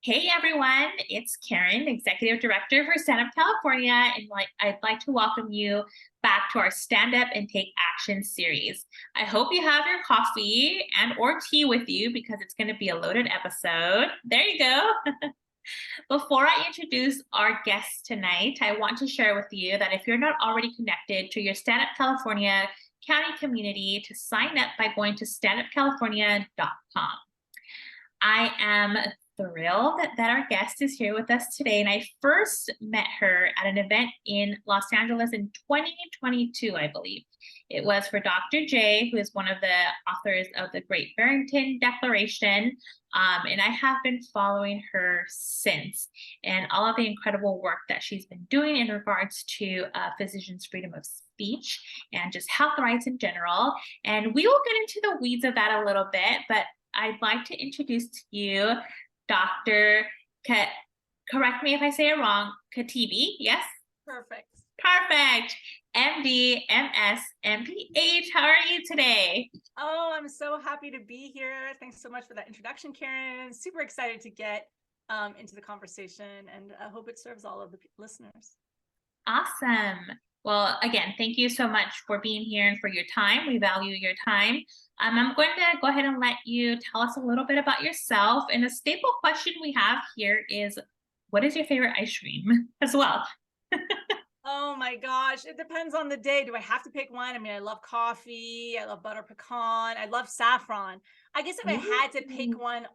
Hey everyone, it's Karen, Executive Director for Stand Up California, and I'd like to welcome you back to our Stand Up and Take Action series. I hope you have your coffee and or tea with you because it's going to be a loaded episode. There you go. Before I introduce our guest tonight, I want to share with you that if you're not already connected to your Stand Up California County community, to sign up by going to standupcalifornia.com. I am thrilled that our guest is here with us today. And I first met her at an event in Los Angeles in 2022, I believe. It was for Dr. J, who is one of the authors of the Great Barrington Declaration. And I have been following her since, and all of the incredible work that she's been doing in regards to physicians' freedom of speech and just health rights in general. And we will get into the weeds of that a little bit, but I'd like to introduce to you Dr. Correct me if I say it wrong, Khatibi, yes? Perfect. Perfect. MD, MS, MPH. How are you today? Oh, I'm so happy to be here. Thanks so much for that introduction, Karen. Super excited to get into the conversation, and I hope it serves all of the listeners. Awesome. Well, again, thank you so much for being here and for your time. We value your time. I'm going to go ahead and let you tell us a little bit about yourself. And a staple question we have here is, what is your favorite ice cream as well? Oh my gosh, it depends on the day. Do I have to pick one? I mean, I love coffee, I love butter pecan, I love saffron. I guess if I had to pick one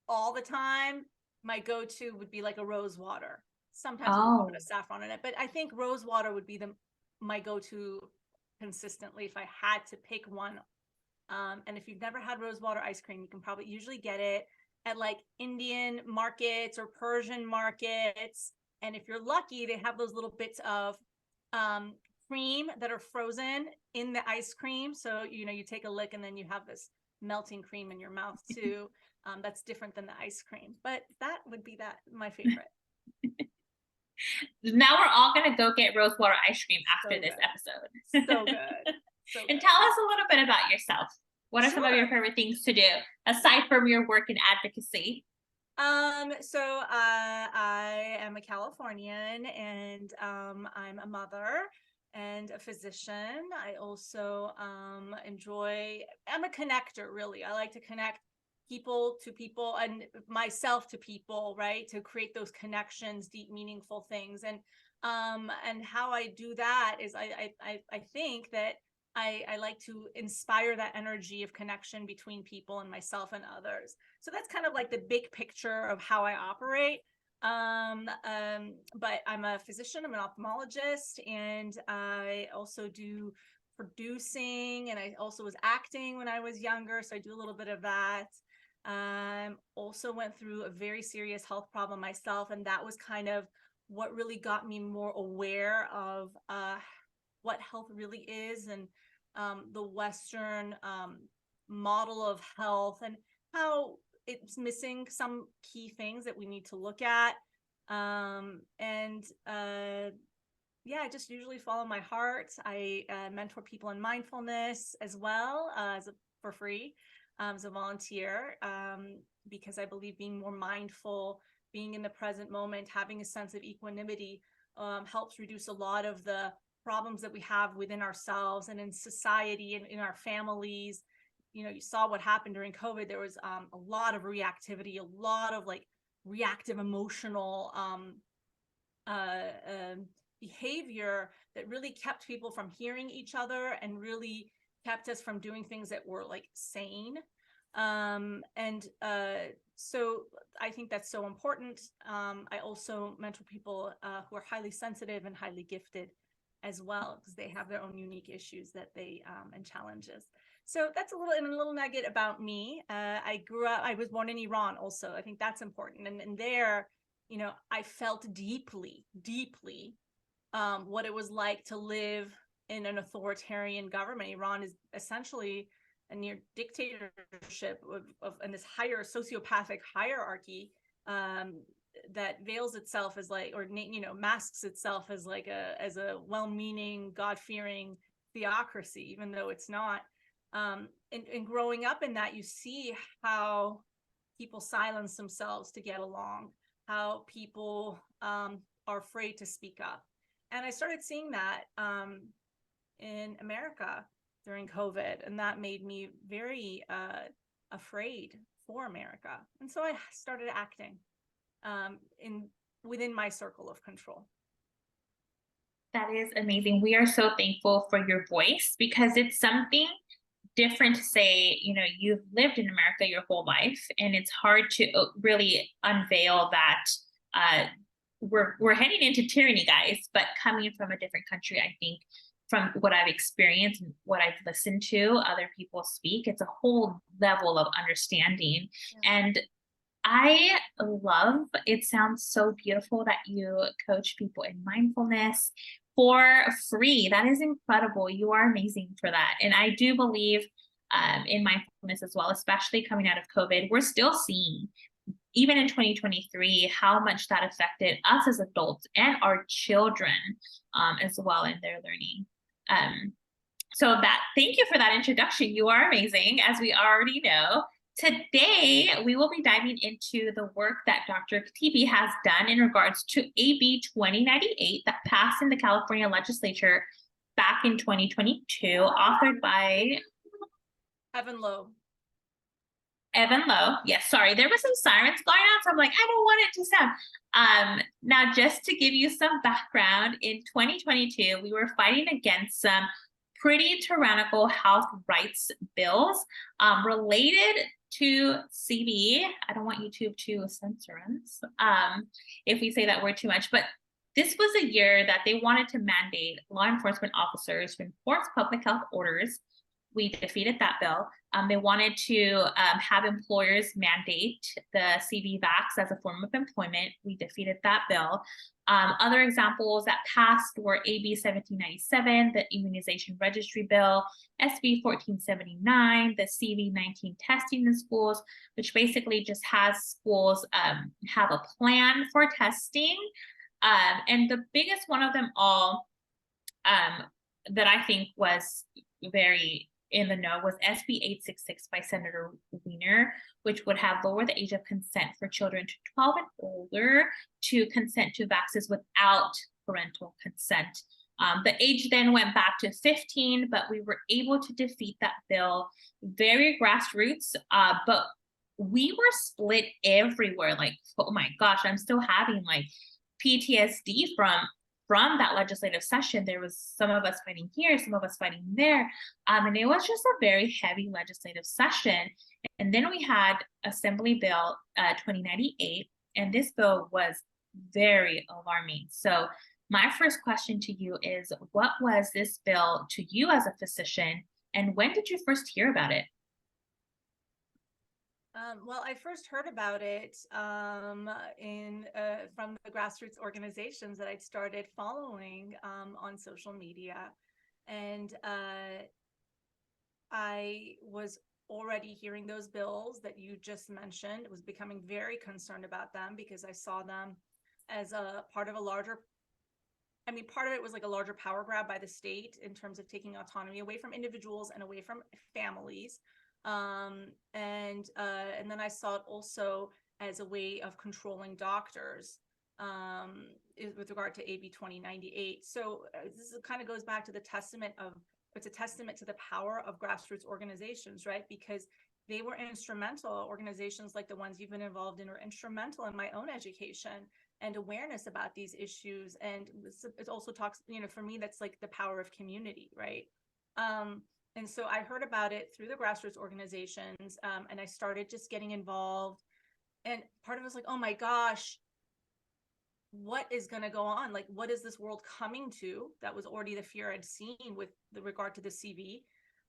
all the time, my go-to would be like a rose water. Sometimes with a little bit of saffron in it, but I think rose water would be my go-to consistently if I had to pick one. And if you've never had rose water ice cream, you can probably usually get it at like Indian markets or Persian markets. And if you're lucky, they have those little bits of cream that are frozen in the ice cream. So, you take a lick and then you have this melting cream in your mouth too. That's different than the ice cream, but that would be my favorite. Now we're all going to go get rose water ice cream after this episode. So good. So and tell us a little bit about yourself. What are some of your favorite things to do aside from your work in advocacy? So I am a Californian, and I'm a mother and a physician. I also I'm a connector, really. I like to connect people to people and myself to people, right? To create those connections, deep, meaningful things. And how I do that is I think that I like to inspire that energy of connection between people and myself and others. So that's kind of like the big picture of how I operate. But I'm a physician, I'm an ophthalmologist, and I also do producing, and I also was acting when I was younger. So I do a little bit of that. Also went through a very serious health problem myself, and that was kind of what really got me more aware of what health really is, and the Western model of health, and how it's missing some key things that we need to look at. I just usually follow my heart. I mentor people in mindfulness as well for free as a volunteer, because I believe being more mindful, being in the present moment, having a sense of equanimity helps reduce a lot of the problems that we have within ourselves and in society and in our families. You saw what happened during COVID. There was a lot of reactivity, a lot of like reactive emotional behavior that really kept people from hearing each other and really kept us from doing things that were like sane. So I think that's so important. I also mentor people who are highly sensitive and highly gifted as well, because they have their own unique issues that they and challenges. So that's a little nugget about me. I was born in Iran also. I think that's important. And there, I felt deeply what it was like to live in an authoritarian government. Iran is essentially a near dictatorship and this higher sociopathic hierarchy that veils itself as like, or masks itself as like as a well-meaning, God-fearing theocracy, even though it's not. And growing up in that, you see how people silence themselves to get along, how people are afraid to speak up. And I started seeing that in America during COVID, and that made me very afraid for America. And so I started acting within my circle of control. That is amazing. We are so thankful for your voice because it's something different to say, you've lived in America your whole life, and it's hard to really unveil that we're heading into tyranny, guys, but coming from a different country, I think from what I've experienced and what I've listened to other people speak, it's a whole level of understanding. Yeah. And I love, it sounds so beautiful that you coach people in mindfulness for free. That is incredible. You are amazing for that. And I do believe in mindfulness as well, especially coming out of COVID. We're still seeing, even in 2023, how much that affected us as adults and our children as well in their learning. Thank you for that introduction. You are amazing, as we already know. Today, we will be diving into the work that Dr. Khatibi has done in regards to AB 2098 that passed in the California legislature back in 2022, authored by Evan Lowe. Evan Lowe. Yes, sorry, there was some sirens going on, so I'm like, I don't want it to sound. Now, just to give you some background, in 2022, we were fighting against some pretty tyrannical health rights bills related to CV. I don't want YouTube to censor us if we say that word too much, but this was a year that they wanted to mandate law enforcement officers to enforce public health orders. We defeated that bill. They wanted to have employers mandate the CV vax as a form of employment. We defeated that bill. Other examples that passed were AB 1797, the Immunization Registry Bill, SB 1479, the CV19 testing in schools, which basically just has schools have a plan for testing. And the biggest one of them all that I think was very in the know was SB 866 by Senator Weiner, which would have lowered the age of consent for children to 12 and older to consent to vaccines without parental consent. The age then went back to 15, but we were able to defeat that bill. Very grassroots, but we were split everywhere. Like, oh my gosh, I'm still having like PTSD from that legislative session. There was some of us fighting here, some of us fighting there. And it was just a very heavy legislative session. And then we had Assembly Bill 2098, and this bill was very alarming. So my first question to you is, what was this bill to you as a physician, and when did you first hear about it? Well, I first heard about it from the grassroots organizations that I'd started following on social media. And I was already hearing those bills that you just mentioned. Was becoming very concerned about them because I saw them as a part of a larger, part of it was like a larger power grab by the state in terms of taking autonomy away from individuals and away from families. And then I saw it also as a way of controlling doctors with regard to AB 2098. So this kind of goes back to it's a testament to the power of grassroots organizations, right? Because they were instrumental. Organizations like the ones you've been involved in were instrumental in my own education and awareness about these issues. And it also talks, for me, that's like the power of community, right? And so I heard about it through the grassroots organizations, and I started just getting involved. And part of it was like, oh my gosh, what is going to go on? Like, what is this world coming to? That was already the fear I'd seen with regard to the CV.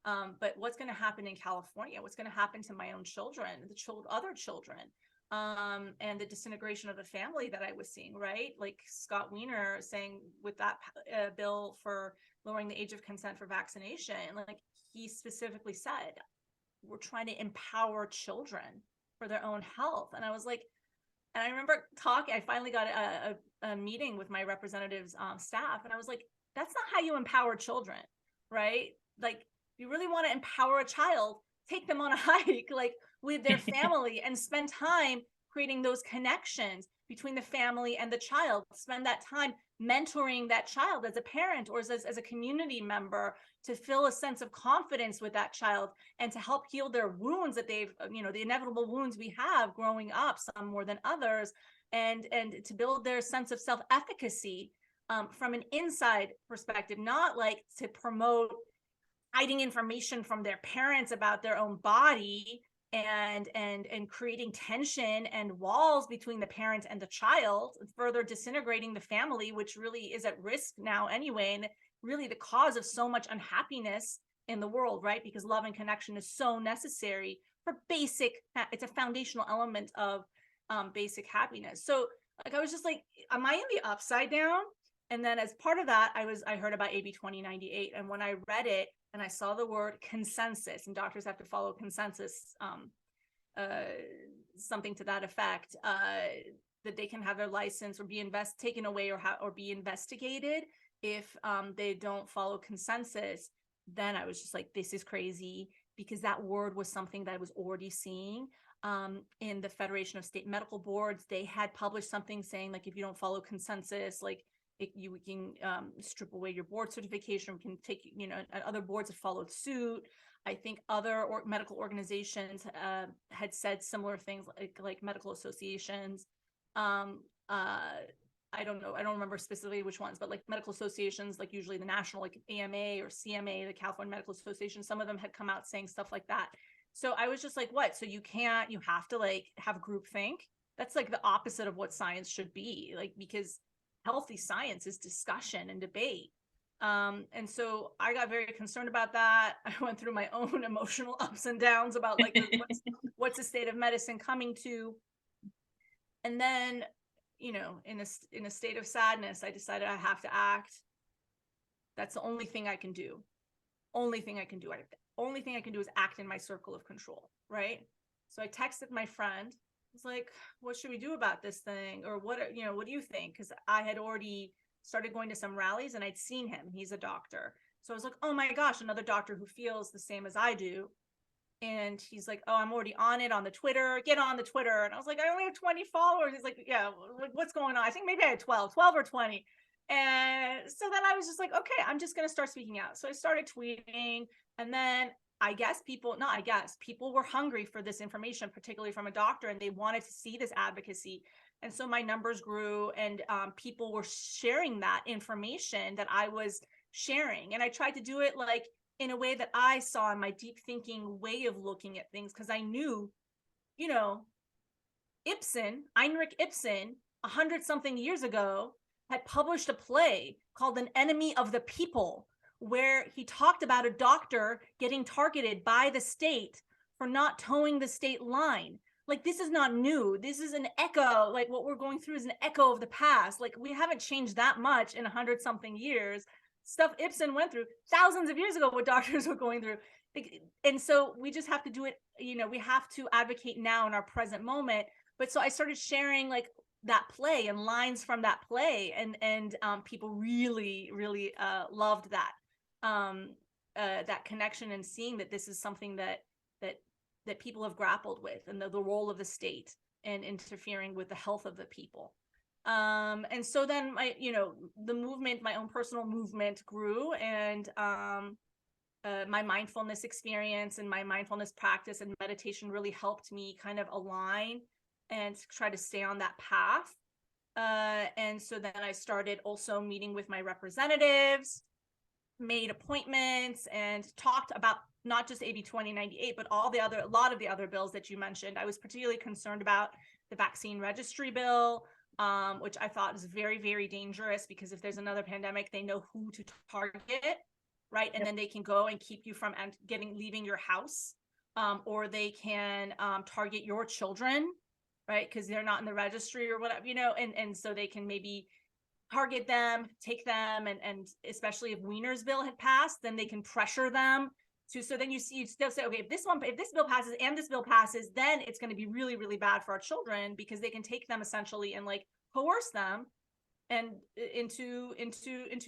But what's going to happen in California? What's going to happen to my own children, other children, and the disintegration of the family that I was seeing, right? Like Scott Weiner saying with that bill for lowering the age of consent for vaccination, like he specifically said, we're trying to empower children for their own health. And I was like, and I remember I finally got a meeting with my representative's staff. And I was like, that's not how you empower children, right? Like, you really want to empower a child, take them on a hike. Like, with their family and spend time creating those connections between the family and the child. Spend that time mentoring that child as a parent or as a community member to feel a sense of confidence with that child and to help heal their wounds that they've, the inevitable wounds we have growing up, some more than others, and to build their sense of self-efficacy from an inside perspective, not like to promote hiding information from their parents about their own body and creating tension and walls between the parent and the child, further disintegrating the family, which really is at risk now anyway, and really the cause of so much unhappiness in the world, right? Because love and connection is so necessary for basic, it's a foundational element of basic happiness. So like, I was just like, am I in the upside down? And then as part of that, I heard about AB 2098. And when I read it and I saw the word consensus, and doctors have to follow consensus, something to that effect, that they can have their license or be taken away or be investigated if they don't follow consensus, then I was just like, this is crazy, because that word was something that I was already seeing in the Federation of State Medical Boards. They had published something saying, like, if you don't follow consensus, like, you can strip away your board certification. We can take, other boards have followed suit. I think other medical organizations had said similar things, like medical associations. I don't know. I don't remember specifically which ones, but like medical associations, like usually the national, like AMA or CMA, the California Medical Association, some of them had come out saying stuff like that. So I was just like, what? So you have to like have groupthink? That's like the opposite of what science should be, like, because healthy science is discussion and debate. And so I got very concerned about that. I went through my own emotional ups and downs about like what's the state of medicine coming to. And then, in a state of sadness, I decided I have to act. That's the only thing I can do. Only thing I can do. Only thing I can do is act in my circle of control, right? So I texted my friend. I was like, what should we do about this thing? Or what do you think? Because I had already started going to some rallies and I'd seen him. He's a doctor. So I was like, oh my gosh, another doctor who feels the same as I do. And he's like, oh, I'm already on it on the Twitter. Get on the Twitter. And I was like, I only have 20 followers. He's like, yeah, what's going on? I think maybe I had 12 or 20. And so then I was just like, okay, I'm just going to start speaking out. So I started tweeting. And then people were hungry for this information, particularly from a doctor, and they wanted to see this advocacy. And so my numbers grew, and people were sharing that information that I was sharing. And I tried to do it like in a way that I saw in my deep thinking way of looking at things, because I knew, Heinrich Ibsen, 100-something years ago, had published a play called An Enemy of the People, where he talked about a doctor getting targeted by the state for not towing the state line. Like, this is not new. This is an echo. Like, what we're going through is an echo of the past. Like, we haven't changed that much in 100-something years. Stuff Ibsen went through thousands of years ago, what doctors were going through. And so we just have to do it. We have to advocate now in our present moment. But so I started sharing like that play and lines from that play, and people really, really loved that. That connection, and seeing that this is something that people have grappled with, and the role of the state and interfering with the health of the people. And so then the movement, my own personal movement grew, and my mindfulness experience and my mindfulness practice and meditation really helped me kind of align and try to stay on that path. And so then I started also meeting with my representatives, made appointments, and talked about not just AB 2098, but a lot of the other bills that you mentioned. I was particularly concerned about the vaccine registry bill, which I thought was very, very dangerous, because if there's another pandemic, they know who to target, right? And then they can go and keep you from leaving your house, or they can target your children, right? Because they're not in the registry or whatever, and so they can maybe target them, take them, and especially if Wiener's bill had passed, then they can pressure them to. So then you still say, okay, if this bill passes and this bill passes, then it's going to be really, really bad for our children, because they can take them essentially and like coerce them and into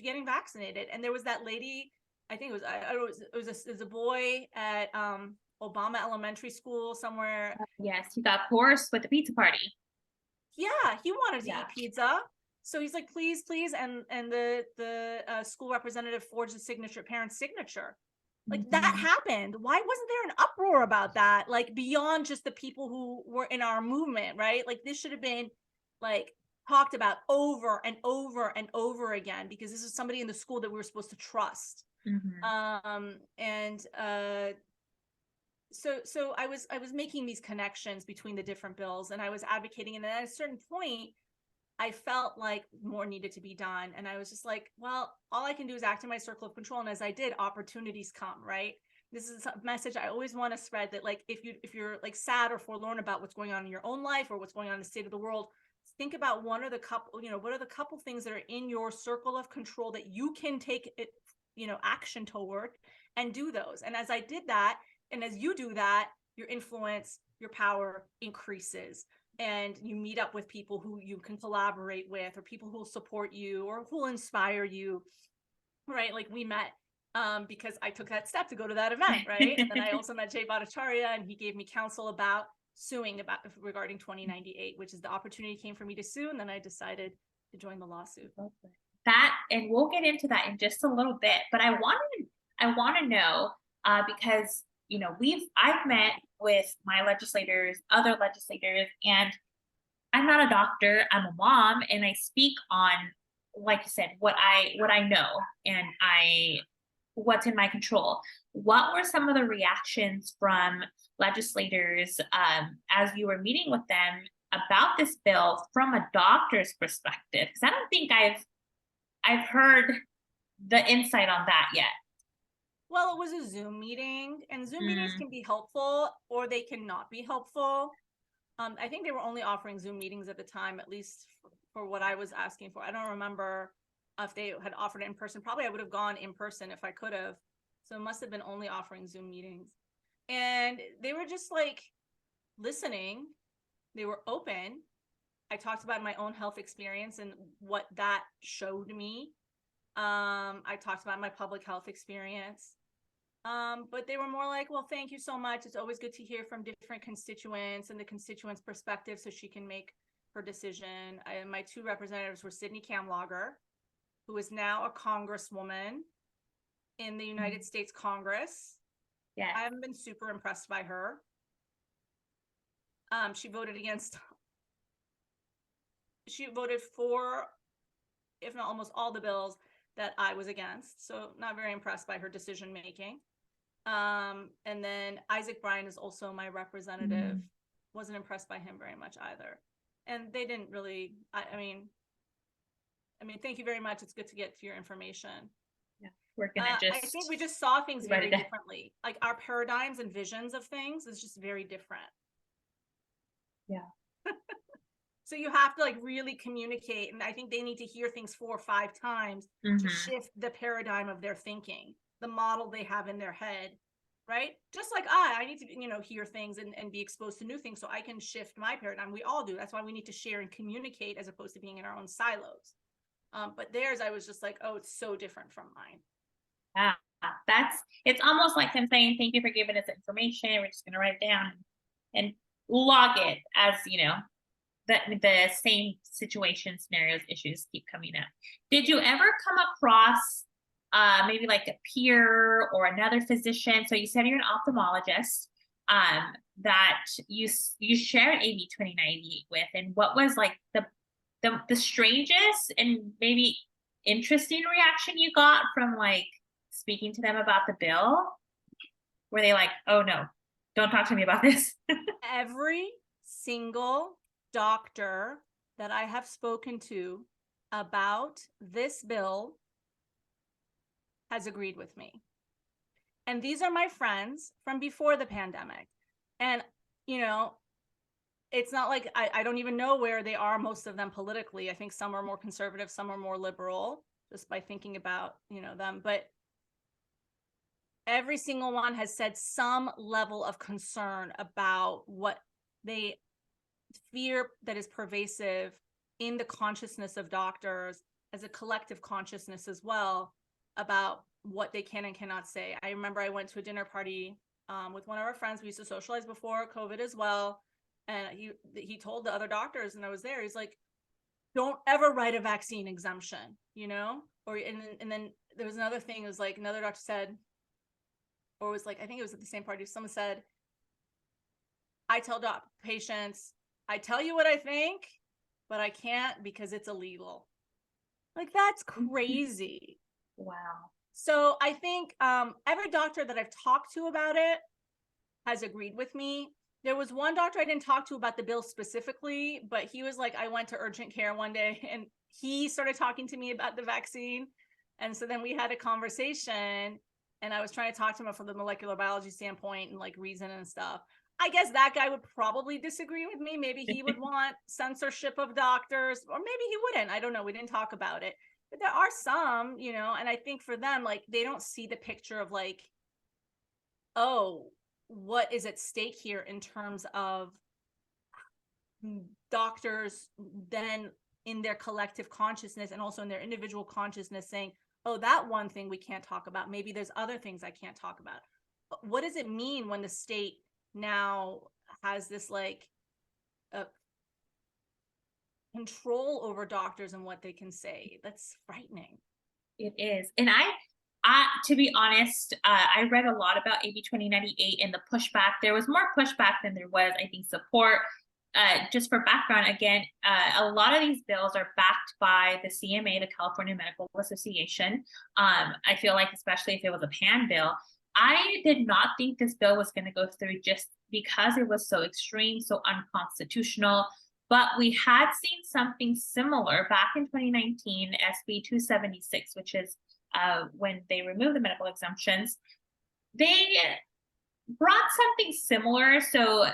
getting vaccinated. And there was that lady, I think it was a boy at Obama Elementary School somewhere. Yes, he got coerced with the pizza party. Yeah, he wanted to Yeah. eat pizza. So he's like, please, please. And the school representative forged the signature, parent's signature. Like that happened. Why wasn't there an uproar about that? Like beyond just the people who were in our movement, right? Like this should have been like talked about over and over and over again, because this is somebody in the school that we were supposed to trust. So I was making these connections between the different bills, and I was advocating, and at a certain point I felt like more needed to be done. And I was just like, well, all I can do is act in my circle of control. And as I did, opportunities come, right? This is a message I always want to spread, that like if you're like sad or forlorn about what's going on in your own life or what's going on in the state of the world, think about what are the couple things that are in your circle of control that you can take it, action toward, and do those. And as I did that, and as you do that, your influence, your power increases, and you meet up with people who you can collaborate with, or people who will support you or who will inspire you, right? Like we met because I took that step to go to that event, right? And then I also met Jay Bhattacharya, and he gave me counsel about suing regarding 2098, which is the opportunity came for me to sue, and then I decided to join the lawsuit. That, and we'll get into that in just a little bit, but I want to know because I've met with my legislators, other legislators, and I'm not a doctor, I'm a mom, and I speak on, like you said, what I know, and what's in my control. What were some of the reactions from legislators as you were meeting with them about this bill from a doctor's perspective? Because I don't think I've heard the insight on that yet. Well, it was a Zoom meeting, and Zoom meetings can be helpful or they can not be helpful. I think they were only offering Zoom meetings at the time, at least for what I was asking for. I don't remember if they had offered it in person. Probably I would have gone in person if I could have. So it must have been only offering Zoom meetings. And they were just like listening. They were open. I talked about my own health experience and what that showed me. I talked about my public health experience. But they were more like, well, thank you so much. It's always good to hear from different constituents and the constituents' perspective so she can make her decision. My two representatives were Sydney Kamlager, who is now a congresswoman in the United States Congress. Yeah, I haven't been super impressed by her. She voted for, if not almost all the bills that I was against. So not very impressed by her decision making. And then Isaac Bryan is also my representative. Wasn't impressed by him very much either. And they didn't really, I mean, thank you very much. It's good to get your information. Yeah, we're gonna I think we just saw things very differently. Like our paradigms and visions of things is just very different. Yeah. So you have to like really communicate. And I think they need to hear things 4 or 5 times to shift the paradigm of their thinking, the model they have in their head, right? Just like I need to, hear things and be exposed to new things so I can shift my paradigm. We all do. That's why we need to share and communicate as opposed to being in our own silos. But theirs, I was just like, oh, it's so different from mine. Yeah, it's almost like them saying, thank you for giving us information. We're just going to write it down and log it as, the same situation, scenarios, issues keep coming up. Did you ever come across maybe like a peer or another physician? So you said you're an ophthalmologist that you shared AB 2090 with, and what was like the strangest and maybe interesting reaction you got from like speaking to them about the bill? Were they like, oh no, don't talk to me about this? Every single doctor that I have spoken to about this bill has agreed with me. And these are my friends from before the pandemic. And, it's not like I don't even know where they are, most of them politically. I think some are more conservative, some are more liberal, just by thinking about, them. But every single one has said some level of concern about what they fear that is pervasive in the consciousness of doctors as a collective consciousness as well about what they can and cannot say. I remember I went to a dinner party with one of our friends. We used to socialize before COVID as well. And he told the other doctors, and I was there, he's like, don't ever write a vaccine exemption, and then there was another thing, it was like another doctor said, or it was like, I think it was at the same party, someone said, I tell patients, I tell you what I think, but I can't because it's illegal. Like, that's crazy. Wow. So I think every doctor that I've talked to about it has agreed with me. There was one doctor I didn't talk to about the bill specifically, but he was like, I went to urgent care one day and he started talking to me about the vaccine. And so then we had a conversation, and I was trying to talk to him from the molecular biology standpoint and like reason and stuff. I guess that guy would probably disagree with me. Maybe he would want censorship of doctors, or maybe he wouldn't. I don't know. We didn't talk about it. But there are some, and I think for them, like, they don't see the picture of like, oh, what is at stake here in terms of doctors then in their collective consciousness and also in their individual consciousness saying, oh, that one thing we can't talk about. Maybe there's other things I can't talk about. What does it mean when the state now has this like control over doctors and what they can say? That's frightening. It is. And to be honest, I read a lot about AB 2098 and the pushback. There was more pushback than there was, I think, support. Just for background, again, a lot of these bills are backed by the CMA, the California Medical Association. I feel like, especially if it was a PAN bill, I did not think this bill was going to go through just because it was so extreme, so unconstitutional. But we had seen something similar back in 2019, SB 276, which is when they removed the medical exemptions. They brought something similar. So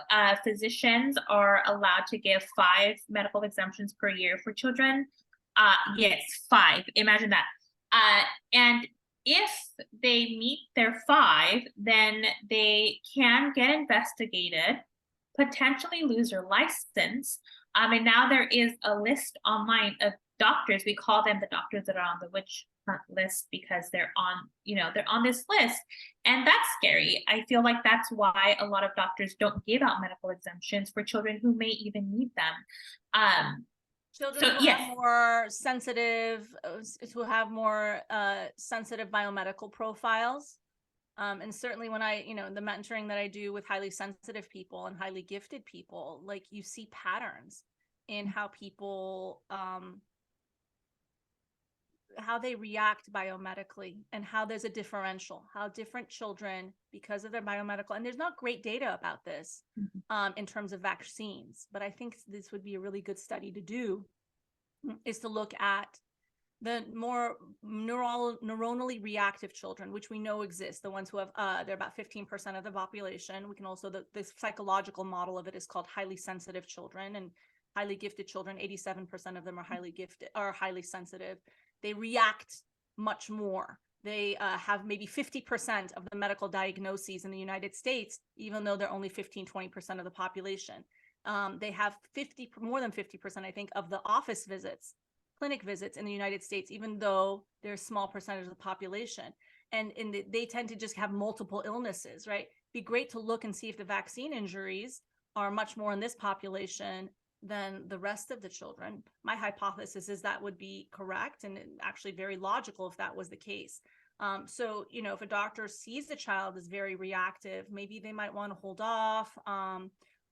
physicians are allowed to give 5 medical exemptions per year for children. Yes, 5. Imagine that. And if they meet their 5, then they can get investigated, potentially lose their license. And now there is a list online of doctors. We call them the doctors that are on the witch hunt list because they're on this list. And that's scary. I feel like that's why a lot of doctors don't give out medical exemptions for children who may even need them. Children who have more sensitive, biomedical profiles. And certainly when the mentoring that I do with highly sensitive people and highly gifted people, like, you see patterns in how people, how they react biomedically, and how there's a differential, how different children, because of their biomedical, and there's not great data about this in terms of vaccines, but I think this would be a really good study to do, is to look at the more neuronally reactive children, which we know exist, the ones who have, they're about 15% of the population. We can also, the psychological model of it is called highly sensitive children, and highly gifted children, 87% of them are highly gifted, are highly sensitive. They react much more. They have maybe 50% of the medical diagnoses in the United States, even though they're only 15-20% of the population. They have more than 50%, I think, of the office visits, clinic visits in the United States, even though they're a small percentage of the population. And they tend to just have multiple illnesses, right? Be great to look and see if the vaccine injuries are much more in this population than the rest of the children. My hypothesis is that would be correct, and actually very logical if that was the case. So, if a doctor sees the child is very reactive, maybe they might want to hold off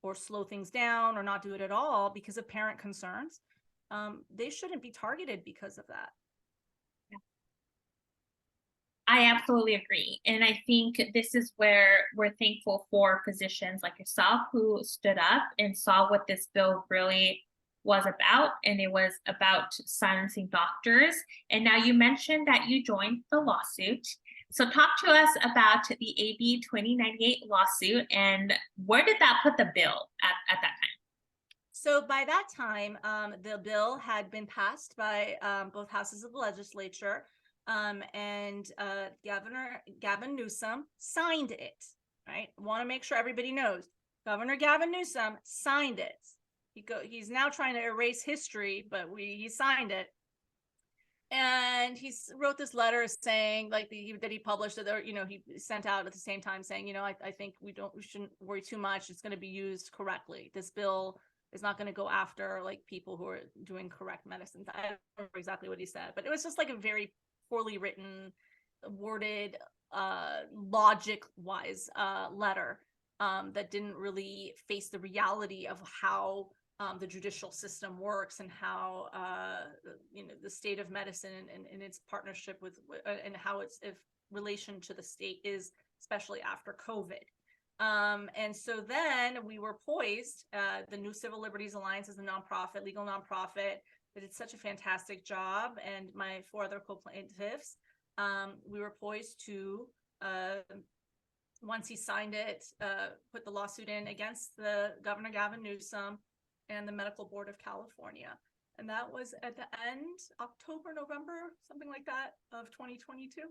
or slow things down or not do it at all because of parent concerns. They shouldn't be targeted because of that. I absolutely agree. And I think this is where we're thankful for physicians like yourself who stood up and saw what this bill really was about. And it was about silencing doctors. And now you mentioned that you joined the lawsuit. So talk to us about the AB 2098 lawsuit, and where did that put the bill at that time? So by that time, the bill had been passed by both houses of the legislature. And Governor Gavin Newsom signed it, right? Want to make sure everybody knows. Governor Gavin Newsom signed it. He's now trying to erase history, but he signed it. And he wrote this letter saying, like, that he published it, or he sent out at the same time saying, I think we shouldn't worry too much. It's going to be used correctly. This bill is not going to go after like people who are doing correct medicine. I don't remember exactly what he said, but it was just like a very poorly written, worded, logic wise letter that didn't really face the reality of how the judicial system works, and how the state of medicine and its partnership with and how its relation to the state is, especially after COVID. And so then we were poised. The New Civil Liberties Alliance is a nonprofit, legal nonprofit that did such a fantastic job, and my 4 other co-plaintiffs, we were poised to, once he signed it, put the lawsuit in against the Governor Gavin Newsom and the Medical Board of California. And that was at the end, October, November, something like that, of 2022.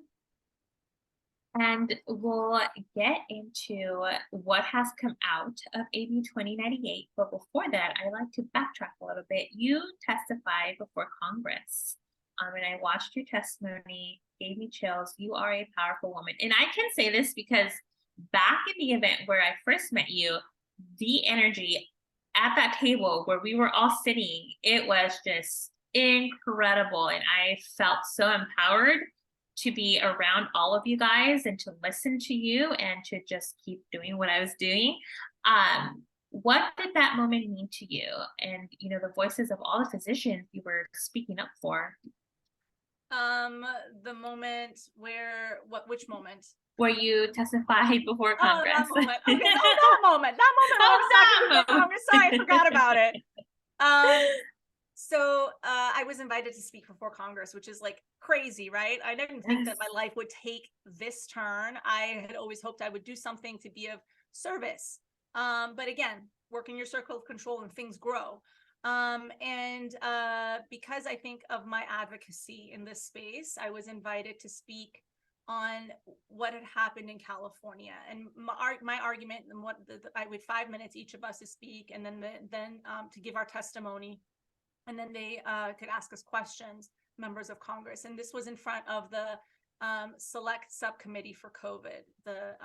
And we'll get into what has come out of AB 2098. But before that, I like to backtrack a little bit. You testified before Congress, and I watched your testimony, gave me chills. You are a powerful woman. And I can say this because back in the event where I first met you, the energy at that table where we were all sitting, it was just incredible. And I felt so empowered to be around all of you guys and to listen to you and to just keep doing what I was doing. What did that moment mean to you? And, the voices of all the physicians you were speaking up for. The moment where, which moment? Where you testified before Congress. Oh, that moment. Okay, that moment. Sorry, I forgot about it. So I was invited to speak before Congress, which is like crazy, right? I didn't think that my life would take this turn. I had always hoped I would do something to be of service. But again, work in your circle of control and things grow. And because I think of my advocacy in this space, I was invited to speak on what had happened in California, and my argument, and what I would 5 minutes each of us to speak, and then to give our testimony, and then they could ask us questions, members of Congress. And this was in front of the Select Subcommittee for COVID, the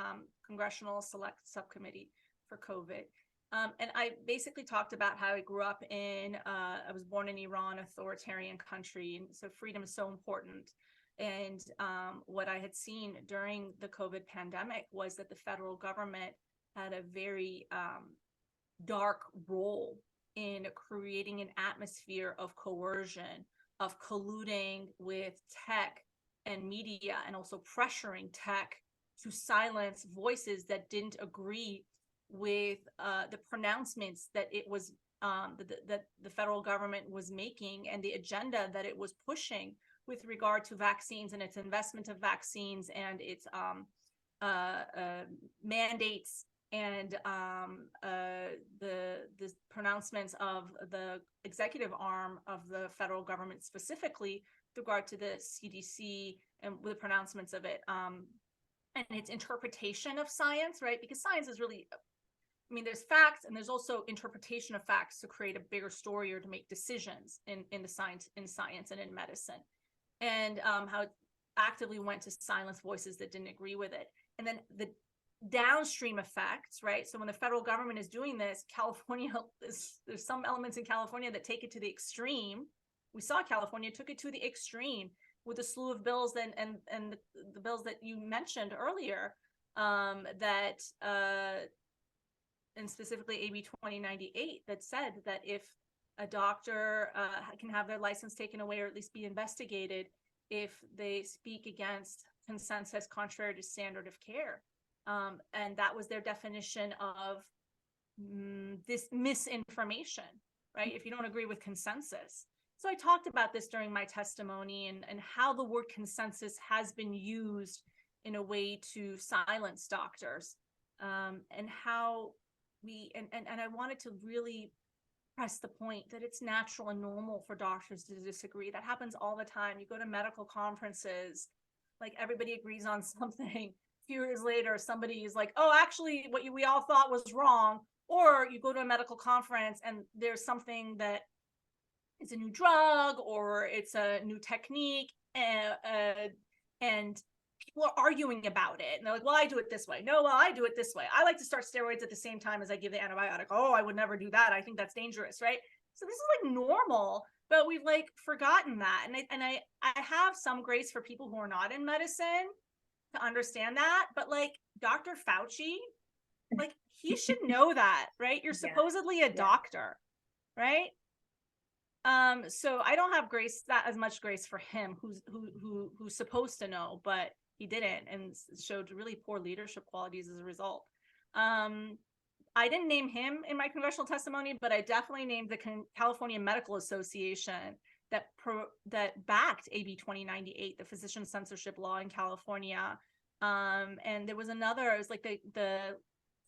Congressional Select Subcommittee for COVID. And I basically talked about how I grew up in, I was born in Iran, authoritarian country, and so freedom is so important. And what I had seen during the COVID pandemic was that the federal government had a very dark role in creating an atmosphere of coercion, of colluding with tech and media, and also pressuring tech to silence voices that didn't agree with the pronouncements that it was that the federal government was making, and the agenda that it was pushing with regard to vaccines and its investment of vaccines, and its mandates, and the pronouncements of the executive arm of the federal government, specifically with regard to the CDC and the pronouncements of it, and its interpretation of science, right? Because science is really, there's facts, and there's also interpretation of facts to create a bigger story or to make decisions in the science, and in medicine. And how it actively went to silence voices that didn't agree with it. And then the downstream effects, right? So when the federal government is doing this, California, there's some elements in California that take it to the extreme. We saw California took it to the extreme with a slew of bills and the bills that you mentioned earlier, that and specifically AB 2098, that said that if a doctor can have their license taken away, or at least be investigated, if they speak against consensus contrary to standard of care. And that was their definition of this misinformation, right? If you don't agree with consensus. So I talked about this during my testimony, and how the word consensus has been used in a way to silence doctors, and how and I wanted to really press the point that it's natural and normal for doctors to disagree. That happens all the time. You go to medical conferences, like everybody agrees on something. A few years later, somebody is like, oh, actually what we all thought was wrong. Or you go to a medical conference and there's something that it's a new drug or it's a new technique, and people are arguing about it. And they're like, well, I do it this way. No, well, I do it this way. I like to start steroids at the same time as I give the antibiotic. Oh, I would never do that. I think that's dangerous, right? So this is like normal, but we've like forgotten that. And I have some grace for people who are not in medicine to understand that. But like Dr. Fauci, like he should know that, right? You're supposedly a doctor, right? So I don't have grace, that as much grace for him, who's supposed to know, but he didn't, and showed really poor leadership qualities as a result. I didn't name him in my congressional testimony, but I definitely named the California Medical Association that backed AB 2098, the physician censorship law in California. And there was another, it was like the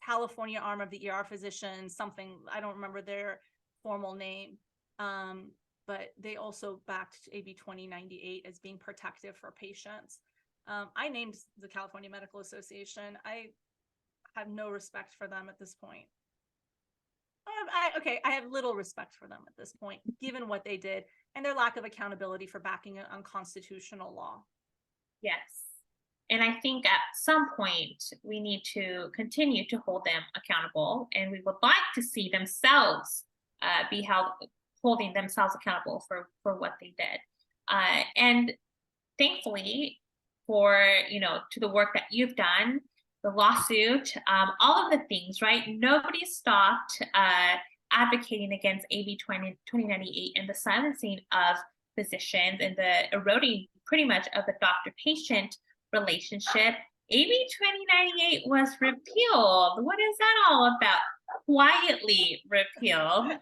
California arm of the ER physicians, something, I don't remember their formal name. But they also backed AB 2098 as being protective for patients. I named the California Medical Association. I have no respect for them at this point. I have little respect for them at this point, given what they did and their lack of accountability for backing an unconstitutional law. Yes. And I think at some point we need to continue to hold them accountable, and we would like to see themselves holding themselves accountable for what they did. And thankfully, for to the work that you've done, the lawsuit, all of the things, right? Nobody stopped advocating against AB 2098 and the silencing of physicians and the eroding pretty much of the doctor-patient relationship. AB 2098 was repealed. What is that all about? Quietly repealed.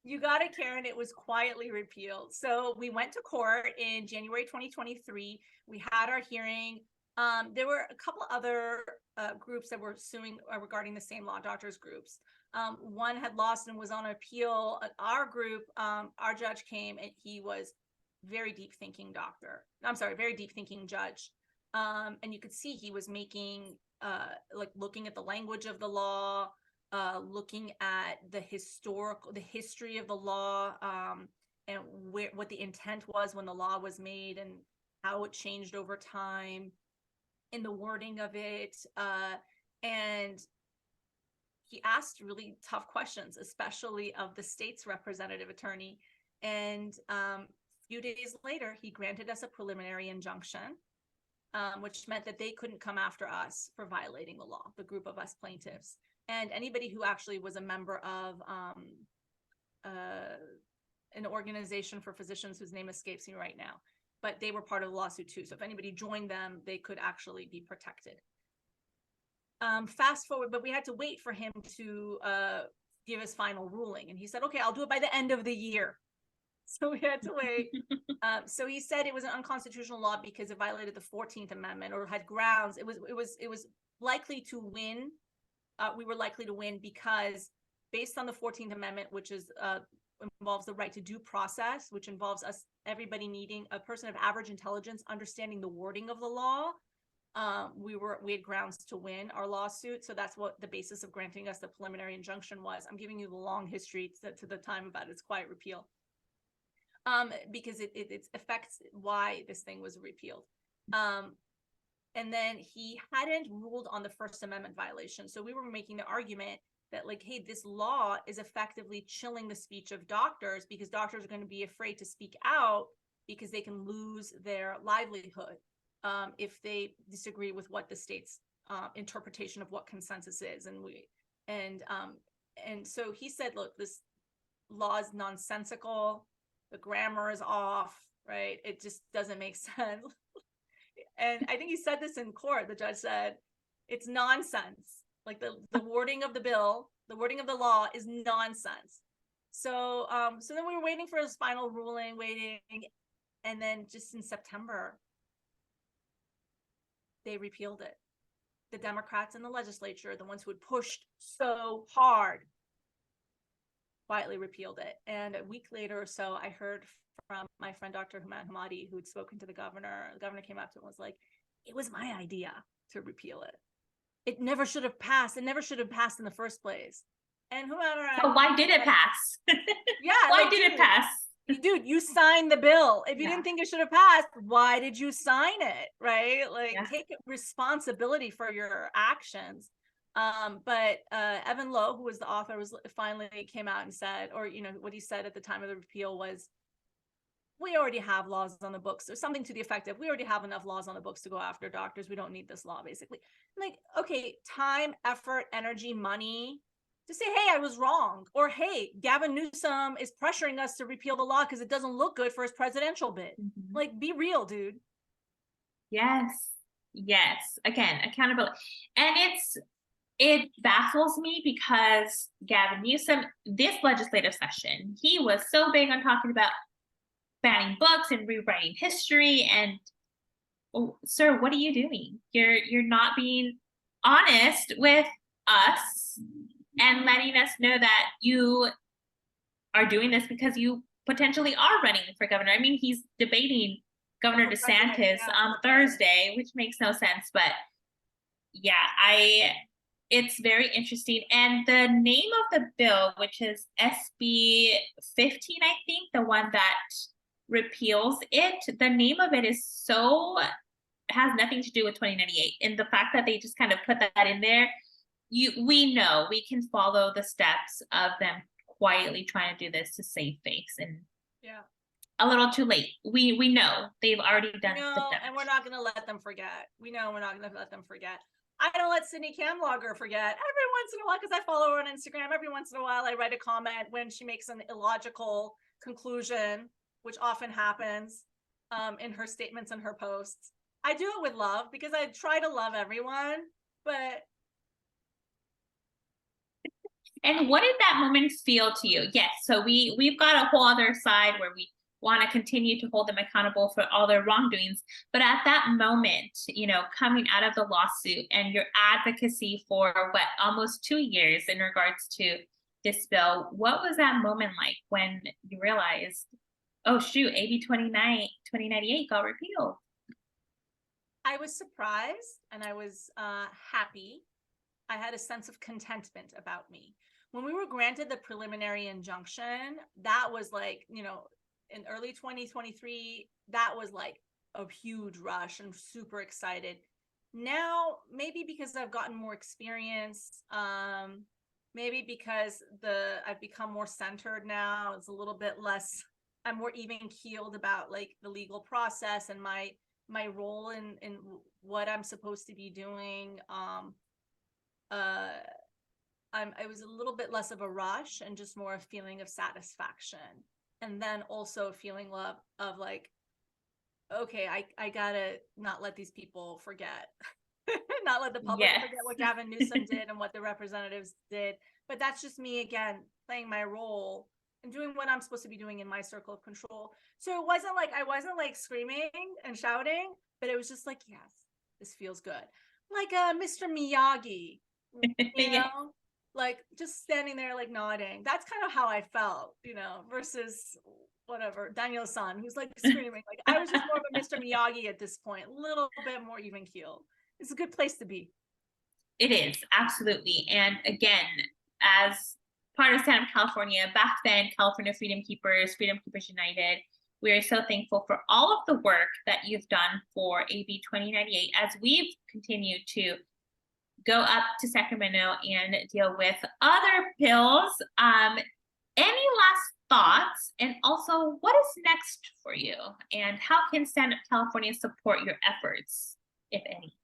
You got it, Karen. It was quietly repealed. So we went to court in January 2023. We had our hearing. There were a couple other groups that were suing regarding the same law, doctors groups. One had lost and was on appeal. Our group, our judge came, and he was very deep thinking very deep thinking judge. And you could see he was making, looking at the language of the law, looking at the history of the law, and what the intent was when the law was made and how it changed over time in the wording of it. And he asked really tough questions, especially of the state's representative attorney. And a few days later, he granted us a preliminary injunction, which meant that they couldn't come after us for violating the law, the group of us plaintiffs. And anybody who actually was a member of an organization for physicians whose name escapes me right now, but they were part of the lawsuit too. So if anybody joined them, they could actually be protected. Fast forward, but we had to wait for him to give his final ruling. And he said, okay, I'll do it by the end of the year. So we had to wait. So he said it was an unconstitutional law because it violated the 14th Amendment or had grounds. It was likely to win. We were likely to win because based on the 14th Amendment, which is involves the right to due process, which involves everybody needing a person of average intelligence, understanding the wording of the law. We had grounds to win our lawsuit. So that's what the basis of granting us the preliminary injunction was. I'm giving you the long history to the time about its quiet repeal. Because it affects why this thing was repealed. And then he hadn't ruled on the First Amendment violation. So we were making the argument that like, hey, this law is effectively chilling the speech of doctors because doctors are going to be afraid to speak out because they can lose their livelihood if they disagree with what the state's interpretation of what consensus is. And so he said, look, this law is nonsensical. The grammar is off, right? It just doesn't make sense. And I think he said this in court. The judge said, it's nonsense. Like the wording of the bill, the wording of the law is nonsense. So then we were waiting for his final ruling, and then just in September, they repealed it. The Democrats in the legislature, the ones who had pushed so hard, quietly repealed it. And a week later or so, I heard from my friend, Dr. Human Hamadi, who had spoken to the governor. The governor came up to him and was like, it was my idea to repeal it. It never should have passed. It never should have passed in the first place. And whoever. So why did it pass? Yeah. Why did it pass? dude, you signed the bill. If you Yeah. didn't think it should have passed, why did you sign it? Right? Like, Yeah. take responsibility for your actions. But Evan Lowe, who was the author, was finally came out and said, or what he said at the time of the repeal was, we already have laws on the books, or something to the effect of, we already have enough laws on the books to go after doctors. We don't need this law, basically. Like, okay, time, effort, energy, money to say, hey, I was wrong. Or, hey, Gavin Newsom is pressuring us to repeal the law because it doesn't look good for his presidential bid. Mhm. Like, be real, dude. Yes. Yes. Again, accountability. And it baffles me because Gavin Newsom, this legislative session, he was so big on talking about banning books and rewriting history. And oh, sir, what are you doing? You're not being honest with us and letting us know that you are doing this because you potentially are running for governor. I mean, he's debating Governor For president, DeSantis yeah, on for president. Thursday, which makes no sense. But yeah, it's very interesting. And the name of the bill, which is SB 15, I think, the one that repeals it, the name of it is so has nothing to do with 2098. And the fact that they just kind of put that in there, we know we can follow the steps of them quietly trying to do this to save face, and Yeah. a little too late. We know they've already done the damage. And we're not going to let them forget. We know we're not going to let them forget. I don't let Sydney Camlogger forget. Every once in a while, because I follow her on Instagram, every once in a while I write a comment when she makes an illogical conclusion, which often happens in her statements and her posts. I do it with love because I try to love everyone, but And what did that moment feel to you? Yes, so we've got a whole other side where we want to continue to hold them accountable for all their wrongdoings. But at that moment, coming out of the lawsuit and your advocacy for what, almost 2 years in regards to this bill, what was that moment like when you realized, oh shoot, AB 2098 got repealed? I was surprised and I was happy. I had a sense of contentment about me. When we were granted the preliminary injunction, that was like, in early 2023, that was like a huge rush and super excited. Now, maybe because I've gotten more experience, maybe because I've become more centered now. It's a little bit less, I'm more even keeled about like the legal process and my role in what I'm supposed to be doing. It was a little bit less of a rush and just more a feeling of satisfaction, and then also a feeling of like, okay, I gotta not let these people forget, not let the public Yes. forget what Gavin Newsom did and what the representatives did. But that's just me again playing my role and doing what I'm supposed to be doing in my circle of control. So it wasn't like I wasn't like screaming and shouting, but it was just like, yes, this feels good, like Mr. Miyagi, Yeah. like just standing there like nodding. That's kind of how I felt, versus whatever Daniel-san, who's like screaming. Like, I was just more of a Mr. Miyagi at this point, a little bit more even keeled. It's a good place to be. It is, absolutely. And again, as part of Stand Up California, back then, California Freedom Keepers United, we are so thankful for all of the work that you've done for AB 2098 as we've continued to go up to Sacramento and deal with other bills. Any last thoughts? And also, what is next for you? And how can Stand Up California support your efforts, if any?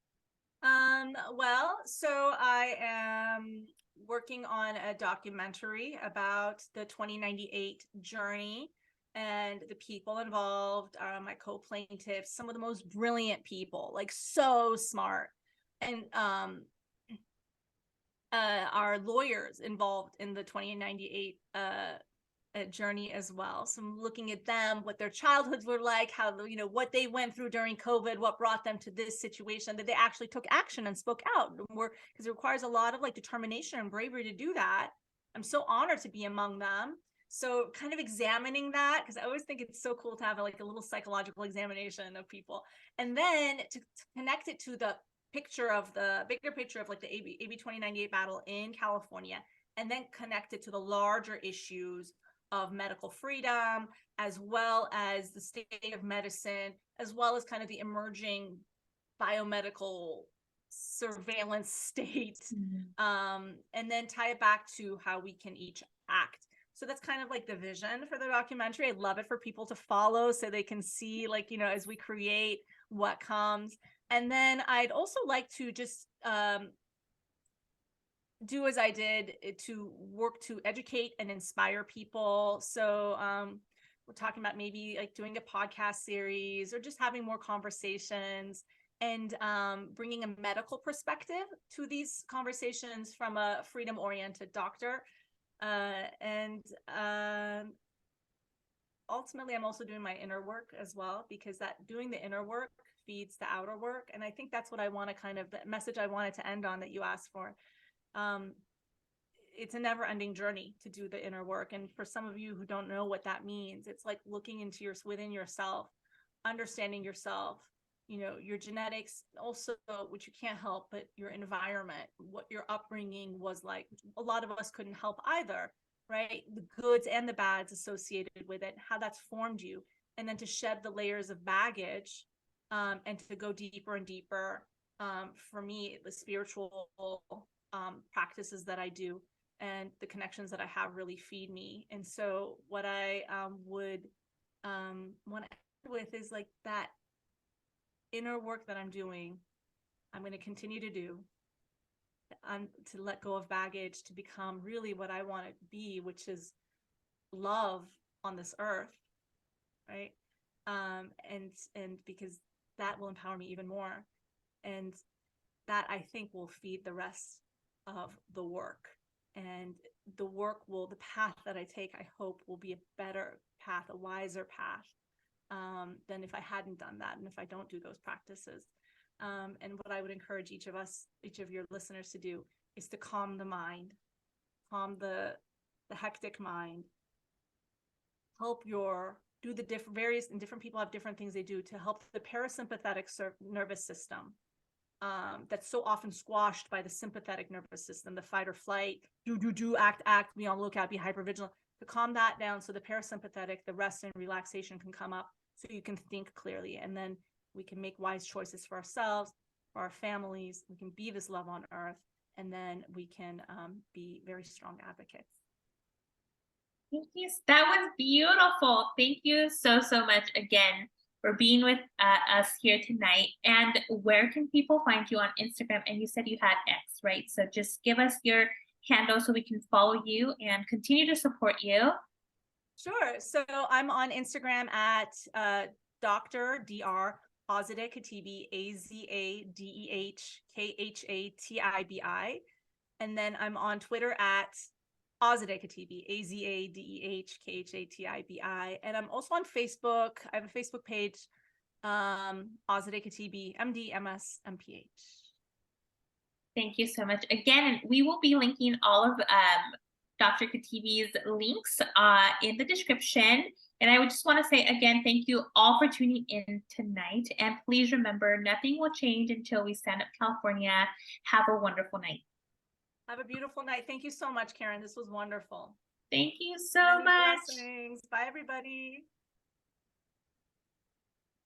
Well, so I am working on a documentary about the 2098 journey and the people involved, my co-plaintiffs, some of the most brilliant people, like so smart, and our lawyers involved in the 2098 journey as well. So I'm looking at them, what their childhoods were like, how what they went through during COVID, what brought them to this situation, that they actually took action and spoke out, because it requires a lot of like determination and bravery to do that. I'm so honored to be among them. So kind of examining that, because I always think it's so cool to have like a little psychological examination of people, and then to connect it to the bigger picture of like the AB 2098 battle in California, and then connect it to the larger issues of medical freedom, as well as the state of medicine, as well as kind of the emerging biomedical surveillance state, and then tie it back to how we can each act. So that's kind of like the vision for the documentary. I love it for people to follow so they can see, like, you know, as we create what comes. And then I'd also like to just do as I did, to work to educate and inspire people. So we're talking about maybe like doing a podcast series or just having more conversations, and bringing a medical perspective to these conversations from a freedom-oriented doctor. And ultimately, I'm also doing my inner work as well, because that doing the inner work feeds the outer work. And I think that's what I want to kind of, the message I wanted to end on that you asked for. It's a never-ending journey to do the inner work. And for some of you who don't know what that means, it's like looking into within yourself, understanding yourself, you know, your genetics, also, which you can't help, but your environment, what your upbringing was like. A lot of us couldn't help either, right? The goods and the bads associated with it, how that's formed you. And then to shed the layers of baggage, and to go deeper and deeper. For me, the spiritual practices that I do and the connections that I have really feed me. And so what I would want to end with is like that inner work that I'm doing, I'm going to continue to do, to let go of baggage, to become really what I want to be, which is love on this earth, right? And because that will empower me even more, and that I think will feed the rest of the work. And the work will, the path that I take, I hope will be a better path, a wiser path, than if I hadn't done that, and if I don't do those practices. And what I would encourage each of your listeners to do is to calm the mind, calm the hectic mind, help do the different people have different things they do to help the parasympathetic nervous system, that's so often squashed by the sympathetic nervous system, the fight or flight, act, be on lookout, be hypervigilant, to calm that down so the parasympathetic, the rest and relaxation, can come up so you can think clearly. And then we can make wise choices for ourselves, for our families. We can be this love on earth, and then we can be very strong advocates. Thank you. That was beautiful. Thank you so, so much again for being with us here tonight. And where can people find you on Instagram? And you said you had X, right? So just give us your handle so we can follow you and continue to support you. Sure. So I'm on Instagram at Dr. Azadeh Khatibi, AZADEHKHATIBI. And then I'm on Twitter at Azadeh Khatibi, AZADEHKHATIBI. And I'm also on Facebook. I have a Facebook page, Azadeh Khatibi, MD, MS, MPH. Thank you so much. Again, we will be linking all of Dr. Khatibi's links in the description. And I would just want to say again, thank you all for tuning in tonight. And please remember, nothing will change until we stand up California. Have a wonderful night. Have a beautiful night. Thank you so much, Karen. This was wonderful. Thank you so much. Blessings. Bye, everybody.